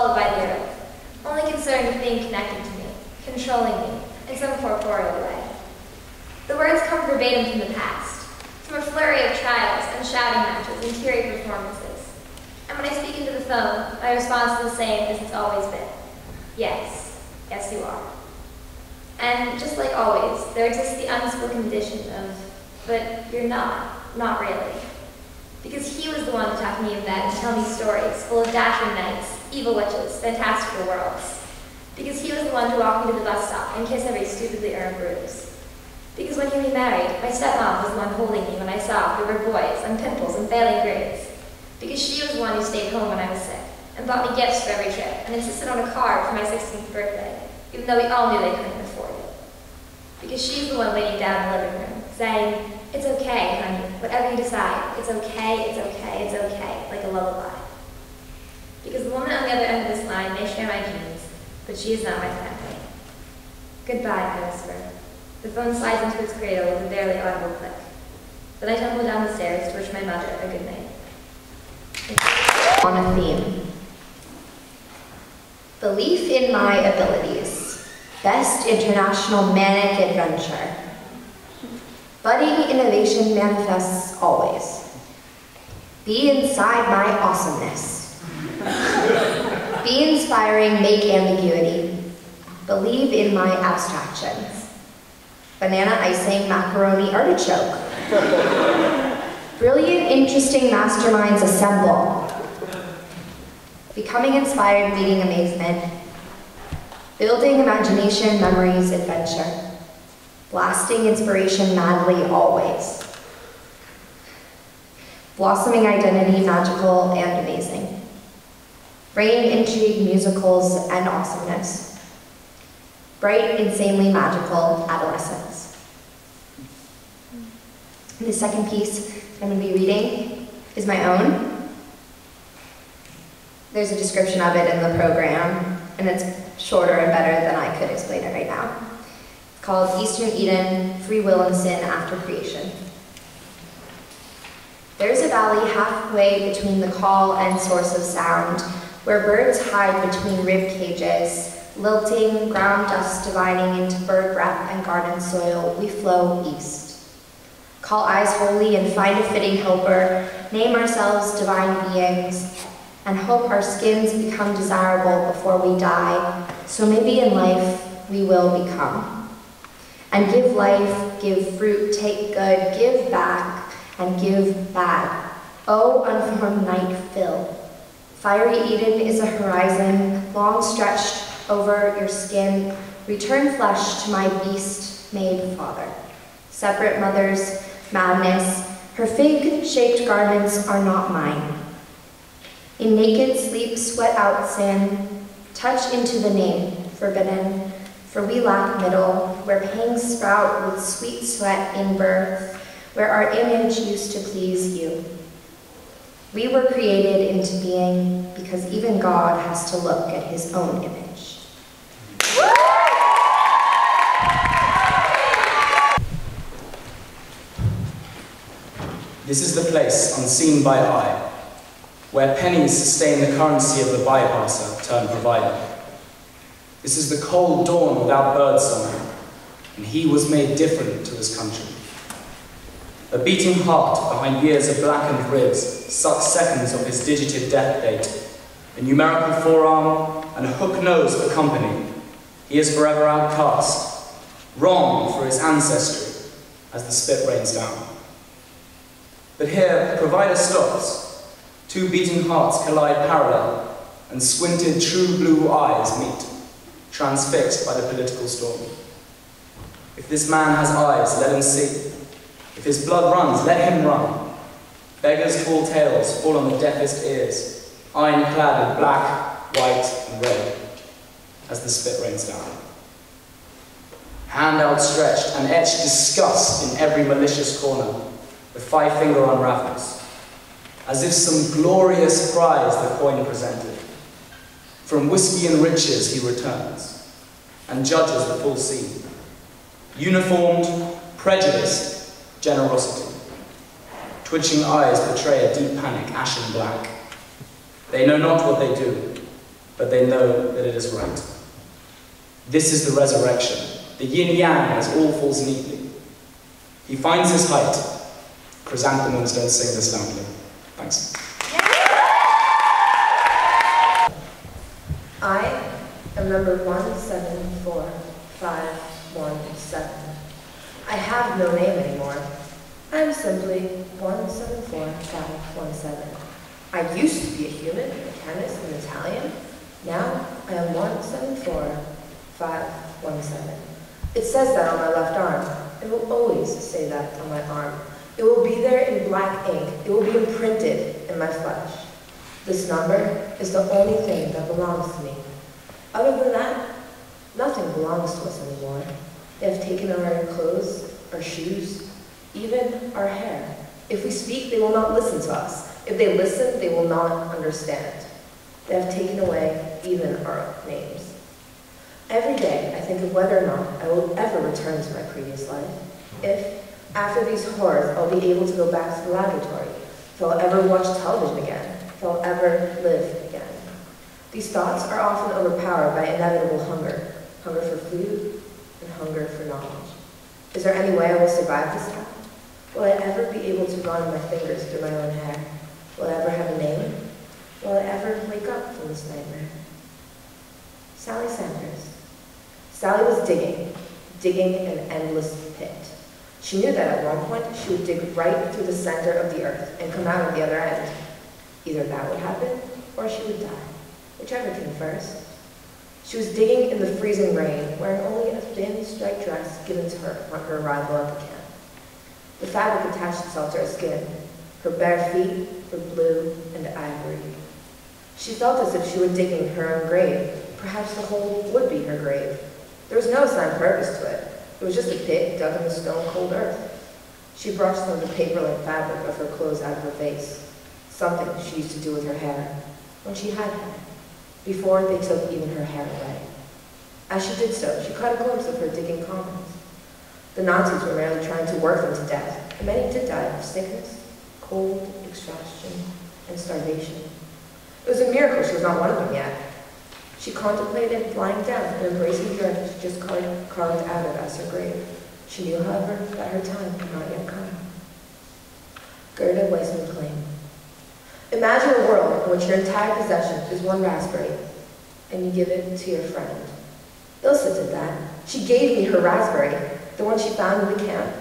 swallowed by the earth, only concerned with being connected to me, controlling me, in some corporeal way. The words come verbatim from the past, from a flurry of trials and shouting matches and teary performances. And when I speak into the phone, my response is the same as it's always been. Yes, yes you are. And just like always, there exists the unspoken condition of, but you're not really. Because he was the one to tuck me in bed and tell me stories full of dashing knights, evil witches, fantastical worlds. Because he was the one to walk me to the bus stop and kiss every stupidly earned bruise. Because when he remarried, my stepmom was the one holding me when I saw there were boys and pimples and failing grades. Because she was the one who stayed home when I was sick and bought me gifts for every trip and insisted on a card for my 16th birthday, even though we all knew they couldn't afford it. Because she's the one waiting down in the living room, saying, "It's okay, honey, whatever you decide, it's okay, it's okay, it's okay," like a lullaby. Because the woman on the other end of this line may share my genes, but she is not my family. Goodbye, I whisper. The phone slides into its cradle with a barely audible click. Then I tumble down the stairs to wish my mother a good night. On a theme. Belief in my abilities. Best international manic adventure. Budding innovation manifests always. Be inside my awesomeness. Be inspiring, make ambiguity. Believe in my abstractions. Banana icing, macaroni, artichoke. Brilliant, interesting masterminds assemble. Becoming inspired, leading amazement. Building imagination, memories, adventure. Blasting inspiration madly always. Blossoming identity, magical and amazing. Brain intrigue, musicals, and awesomeness. Bright, insanely magical adolescence. And the second piece I'm going to be reading is my own. There's a description of it in the program, and it's shorter and better than I could explain it right now. It's called Eastern Eden, Free Will and Sin After Creation. There's a valley halfway between the call and source of sound, where birds hide between rib cages, lilting, ground dust dividing into bird breath and garden soil, we flow east. Call eyes holy and find a fitting helper, name ourselves divine beings, and hope our skins become desirable before we die, so maybe in life we will become. And give life, give fruit, take good, give back, and give bad. Oh, unformed night fill. Fiery Eden is a horizon, long stretched over your skin. Return flesh to my beast-made father. Separate mothers, madness. Her fig-shaped garments are not mine. In naked sleep, sweat out sin. Touch into the name, forbidden. For we lack middle, where pangs sprout with sweet sweat in birth, where our image used to please you. We were created into being because even God has to look at his own image. This is the place unseen by eye, where pennies sustain the currency of the bypasser turned provider. This is the cold dawn without birdsong, and he was made different to his country. A beating heart behind years of blackened ribs sucks seconds of his digited death date. A numerical forearm and a hook nose accompany. He is forever outcast, wrong for his ancestry as the spit rains down. But here, the provider stops. Two beating hearts collide parallel, and squinted true blue eyes meet, transfixed by the political storm. If this man has eyes, let him see. If his blood runs, let him run. Beggars' tall tales fall on the deafest ears, iron-clad in black, white, and red, as the spit rains down. Hand outstretched and etched disgust in every malicious corner, the five-finger unravels, as if some glorious prize the coin presented. From whiskey and riches he returns, and judges the full scene. Uniformed, prejudiced, generosity. Twitching eyes betray a deep panic, ashen black. They know not what they do, but they know that it is right. This is the resurrection, the yin-yang as all falls neatly. He finds his height. Chrysanthemums don't sing this loudly. Thanks. I am number 174517. I have no name anymore. I am simply 174517. I used to be a human, a chemist, an Italian. Now I am 174517. It says that on my left arm. It will always say that on my arm. It will be there in black ink. It will be imprinted in my flesh. This number is the only thing that belongs to me. Other than that, nothing belongs to us anymore. They have taken our clothes, our shoes, even our hair. If we speak, they will not listen to us. If they listen, they will not understand. They have taken away even our names. Every day, I think of whether or not I will ever return to my previous life. If, after these horrors, I'll be able to go back to the laboratory. If I'll ever watch television again. If I'll ever live again. These thoughts are often overpowered by inevitable hunger. Hunger for food and hunger for knowledge. Is there any way I will survive this time? Will I ever be able to run my fingers through my own hair? Will I ever have a name? Will I ever wake up from this nightmare? Sally Sanders. Sally was digging an endless pit. She knew that at one point she would dig right through the center of the earth and come out on the other end. Either that would happen, or she would die, whichever came first. She was digging in the freezing rain, wearing only a thin striped dress given to her on her arrival at the camp. The fabric attached itself to her skin. Her bare feet were blue and ivory. She felt as if she were digging her own grave. Perhaps the hole would be her grave. There was no assigned purpose to it. It was just a pit dug in the stone-cold earth. She brushed some of the paper-like fabric of her clothes out of her face, something she used to do with her hair, when she had hair, before they took even her hair away. As she did so, she caught a glimpse of her digging comrades. The Nazis were merely trying to work them to death, and many did die of sickness, cold, exhaustion, and starvation. It was a miracle she was not one of them yet. She contemplated lying down and embracing the earth she just carved out of as her grave. She knew, however, that her time had not yet come. Gerda Weissman Klein. Imagine a world in which your entire possession is one raspberry, and you give it to your friend. Ilsa did that. She gave me her raspberry, the one she found in the camp.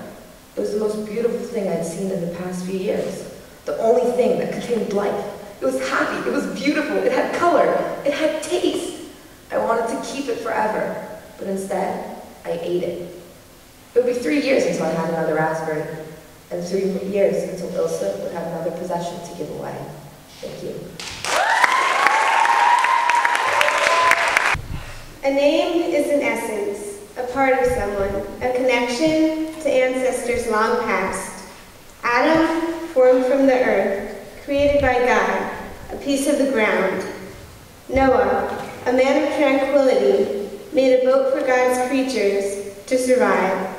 It was the most beautiful thing I'd seen in the past few years. The only thing that contained life. It was happy, it was beautiful, it had color, it had taste. I wanted to keep it forever, but instead, I ate it. It would be 3 years until I had another raspberry, and 3 years until Ilsa would have another possession to give away. Thank you. A name is an essence, a part of someone, a connection to ancestors long past. Adam, formed from the earth, created by God, a piece of the ground. Noah, a man of tranquility, made a boat for God's creatures to survive.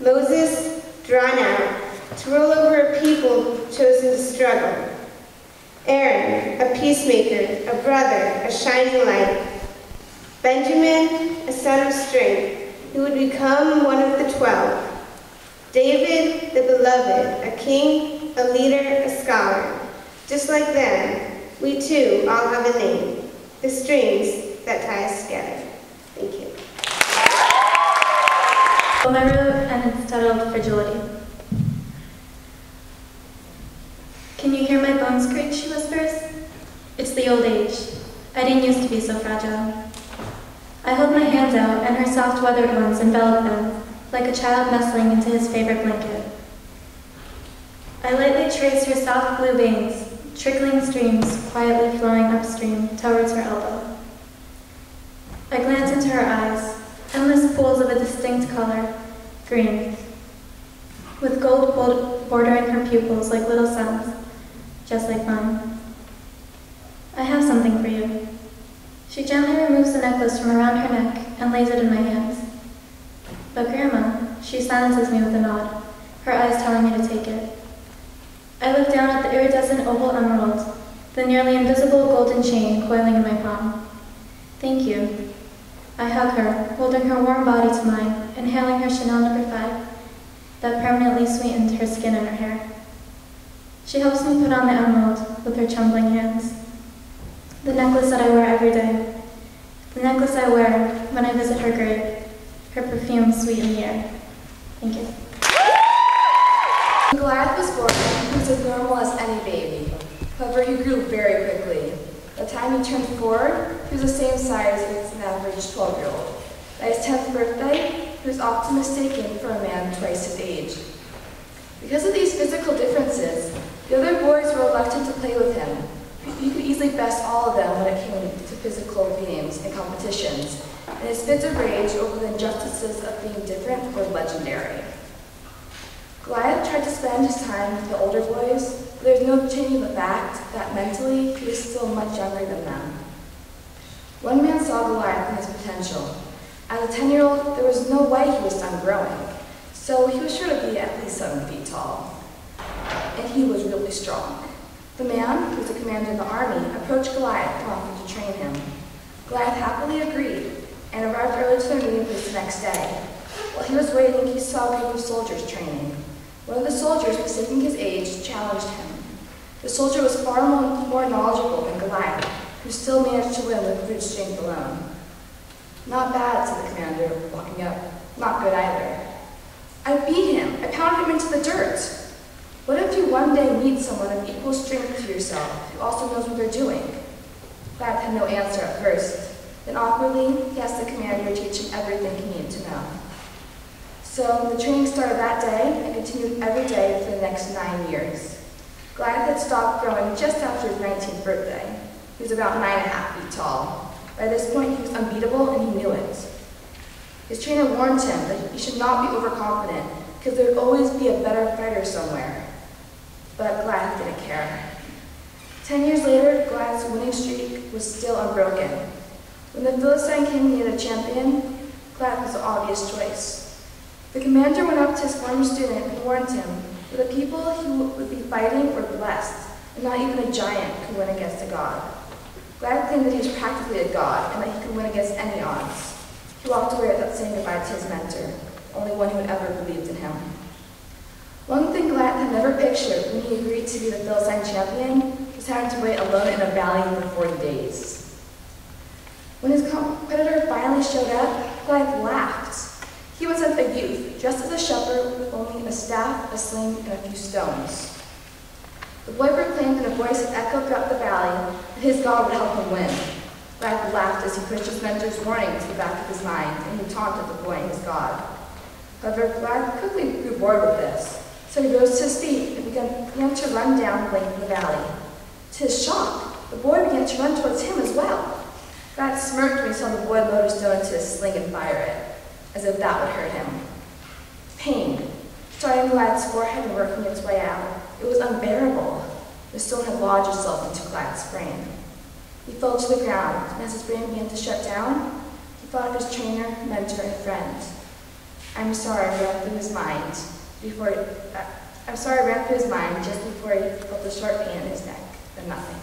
Moses, drawn out, to rule over a people chosen to struggle. Aaron, a peacemaker, a brother, a shining light. Benjamin, a son of strength, who would become one of the 12. David, the beloved, a king, a leader, a scholar. Just like them, we too all have a name, the strings that tie us together. Thank you. Well, I wrote, and it's titled Fragility. Can you hear my bones creak, she whispers? It's the old age. I didn't used to be so fragile. I hold my hands out, and her soft weathered ones envelop them, like a child nestling into his favorite blanket. I lightly trace her soft blue veins, trickling streams quietly flowing upstream towards her elbow. I glance into her eyes, endless pools of a distinct color, green, with gold bordering her pupils like little suns, just like mine. I have something for you. She gently removes the necklace from around her neck and lays it in my hands. But Grandma, she silences me with a nod, her eyes telling me to take it. I look down at the iridescent oval emerald, the nearly invisible golden chain coiling in my palm. Thank you. I hug her, holding her warm body to mine, inhaling her Chanel No. 5 that permanently sweetened her skin and her hair. She helps me put on the emerald with her trembling hands. The necklace that I wear every day. The necklace I wear when I visit her grave. Her perfume sweet in the air. Thank you. When Goliath was born, he was as normal as any baby. However, he grew very quickly. By the time he turned 4, he was the same size as an average 12-year-old. At his 10th birthday, he was often mistaken for a man twice his age. Because of these physical differences, the other boys were reluctant to play with him. He could easily best all of them when it came to physical games and competitions, and his fits of rage over the injustices of being different were legendary. Goliath tried to spend his time with the older boys, but there was no changing the fact that mentally he was still much younger than them. One man saw Goliath and his potential. As a 10-year-old, there was no way he was done growing, so he was sure to be at least 7 feet tall. And he was really strong. The man, who was the commander in the army, approached Goliath and offered to train him. Goliath happily agreed and arrived early to their meeting place the next day. While he was waiting, he saw a group of soldiers training. One of the soldiers, mistaking his age, challenged him. The soldier was far more knowledgeable than Goliath, who still managed to win with brute strength alone. Not bad, said the commander, walking up. Not good either. I beat him. I pounded him into the dirt. What if you one day meet someone of equal strength to yourself, who also knows what they're doing? Goliath had no answer at first. Then awkwardly, he asked the commander to teach him everything he needed to know. So the training started that day and continued every day for the next 9 years. Goliath had stopped growing just after his 19th birthday. He was about 9.5 feet tall. By this point, he was unbeatable and he knew it. His trainer warned him that he should not be overconfident because there would always be a better fighter somewhere. But Goliath didn't care. 10 years later, Goliath's winning streak was still unbroken. When the Philistine king needed a champion, Goliath was the obvious choice. The commander went up to his former student and warned him that the people who would be fighting were blessed, and not even a giant could win against a god. Goliath claimed that he was practically a god and that he could win against any odds. He walked away without saying goodbye to his mentor, the only one who had ever believed in him. One thing Goliath had never pictured when he agreed to be the Philistine champion was having to wait alone in a valley for 40 days. When his competitor finally showed up, Goliath laughed. He was a youth, dressed as a shepherd with only a staff, a sling, and a few stones. The boy proclaimed in a voice that echoed throughout the valley that his God would help him win. Goliath laughed as he pushed his mentor's warning to the back of his mind, and he taunted the boy and his God. However, Goliath quickly grew bored with this, so he rose to his feet and began to run down the length of the valley. To his shock, the boy began to run towards him as well. Goliath smirked when he saw the boy load a stone into his sling and fire it, as if that would hurt him. Pain, starting in Goliath's forehead and working its way out. It was unbearable. The stone had lodged itself into Goliath's brain. He fell to the ground, and as his brain began to shut down, he thought of his trainer, mentor, and friend. I'm sorry, ran through his mind just before he felt a sharp pain in his neck, then nothing.